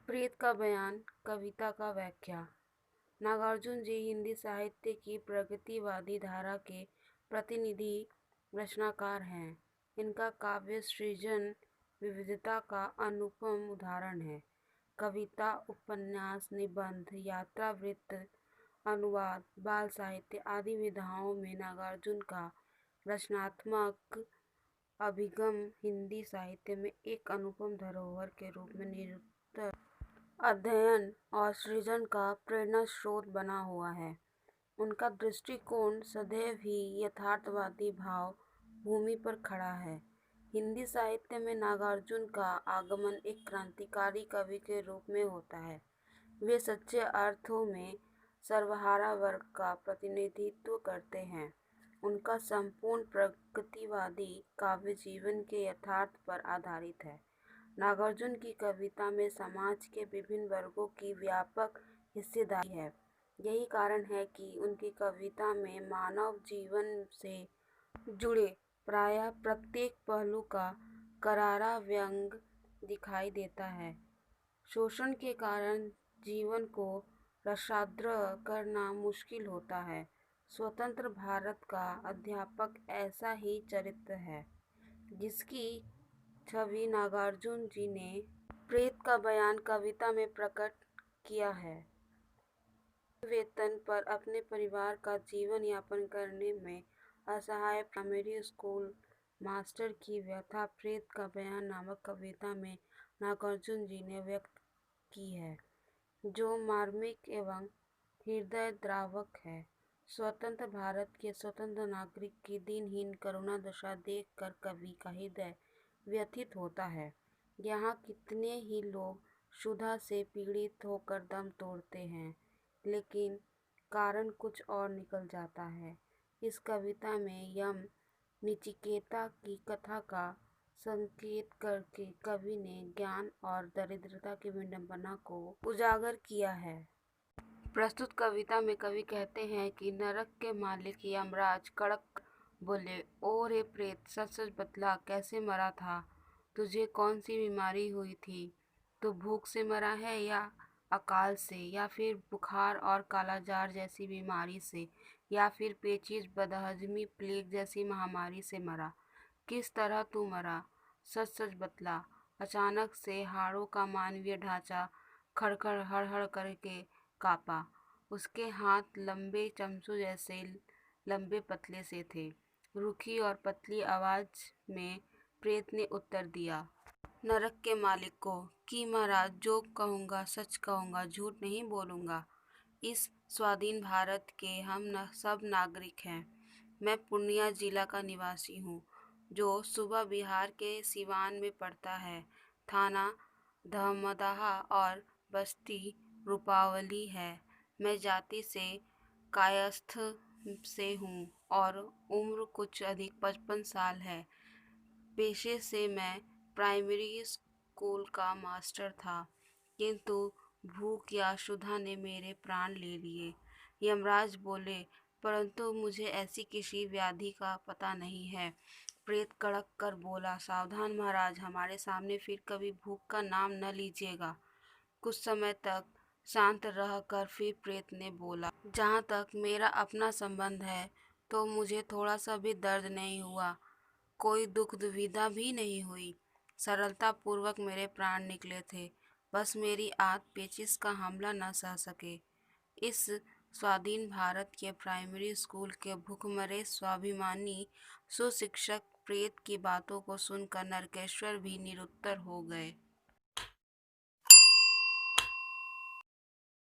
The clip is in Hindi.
प्रेत का बयान कविता का व्याख्या। नागार्जुन जी हिंदी साहित्य की प्रगतिवादी धारा के प्रतिनिधि रचनाकार हैं। इनका काव्य सृजन विविधता का अनुपम उदाहरण है। कविता, उपन्यास, निबंध, यात्रा वृत्त, अनुवाद, बाल साहित्य आदि विधाओं में नागार्जुन का रचनात्मक अभिगम हिंदी साहित्य में एक अनुपम धरोहर के रूप में निरंतर अध्ययन और सृजन का प्रेरणा स्रोत बना हुआ है। उनका दृष्टिकोण सदैव ही यथार्थवादी भाव भूमि पर खड़ा है। हिंदी साहित्य में नागार्जुन का आगमन एक क्रांतिकारी कवि के रूप में होता है। वे सच्चे अर्थों में सर्वहारा वर्ग का प्रतिनिधित्व करते हैं। उनका संपूर्ण प्रगतिवादी काव्य जीवन के यथार्थ पर आधारित है। नागार्जुन की कविता में समाज के विभिन्न वर्गों की व्यापक हिस्सेदारी है। यही कारण है कि उनकी कविता में मानव जीवन से जुड़े प्रायः प्रत्येक पहलू का करारा व्यंग दिखाई देता है। शोषण के कारण जीवन को रसाद्र करना मुश्किल होता है। स्वतंत्र भारत का अध्यापक ऐसा ही चरित्र है, जिसकी छवि नागार्जुन जी ने प्रेत का बयान कविता में प्रकट किया है। वेतन पर अपने परिवार का जीवन यापन करने में असहाय प्राइमरी स्कूल मास्टर की व्यथा प्रेत का बयान नामक कविता में नागार्जुन जी ने व्यक्त की है, जो मार्मिक एवं हृदयद्रावक है। स्वतंत्र भारत के स्वतंत्र नागरिक की दीनहीन करुणा दशा देखकर कवि का हृदय व्यथित होता है। यहाँ कितने ही लोग क्षुधा से पीड़ित होकर दम तोड़ते हैं, लेकिन कारण कुछ और निकल जाता है। इस कविता में यम नचिकेता की कथा का संकेत करके कवि ने ज्ञान और दरिद्रता की विडंबना को उजागर किया है। प्रस्तुत कविता में कवि कहते हैं कि नरक के मालिक यमराज कड़क बोले, ओ रे प्रेत, सच सच बतला, कैसे मरा था? तुझे कौन सी बीमारी हुई थी? तू भूख से मरा है या अकाल से, या फिर बुखार और कालाजार जैसी बीमारी से, या फिर पेचिश, बदहजमी, प्लेग जैसी महामारी से मरा? किस तरह तू मरा? सच सच बतला। अचानक से हाड़ों का मानवीय ढांचा खड़खड़ हड़ करके कांपा। उसके हाथ लंबे चमचों जैसे लंबे पतले से थे। रूखी और पतली आवाज में प्रेत ने उत्तर दिया, नरक के मालिक को, कि महाराज, जो कहूँगा सच कहूँगा, झूठ नहीं बोलूँगा। इस स्वाधीन भारत के हम सब नागरिक हैं। मैं पूर्णिया जिला का निवासी हूँ, जो सूबा बिहार के सिवान में पड़ता है। थाना धमदाहा और बस्ती रूपावली है। मैं जाति से कायस्थ से हूँ और उम्र कुछ अधिक 55 साल है। पेशे से मैं प्राइमरी स्कूल का मास्टर था, किंतु भूख या क्षुधा ने मेरे प्राण ले लिए। यमराज बोले, परंतु मुझे ऐसी किसी व्याधि का पता नहीं है। प्रेत कड़क कर बोला, सावधान महाराज, हमारे सामने फिर कभी भूख का नाम न लीजिएगा। कुछ समय तक शांत रहकर फिर प्रेत ने बोला, जहाँ तक मेरा अपना संबंध है तो मुझे थोड़ा सा भी दर्द नहीं हुआ, कोई दुख दुविधा भी नहीं हुई। सरलता पूर्वक मेरे प्राण निकले थे। बस मेरी आंत पेचिश का हमला न सह सके। इस स्वाधीन भारत के प्राइमरी स्कूल के भूखमरे स्वाभिमानी सुशिक्षक प्रेत की बातों को सुनकर नरकेश्वर भी निरुत्तर हो गए।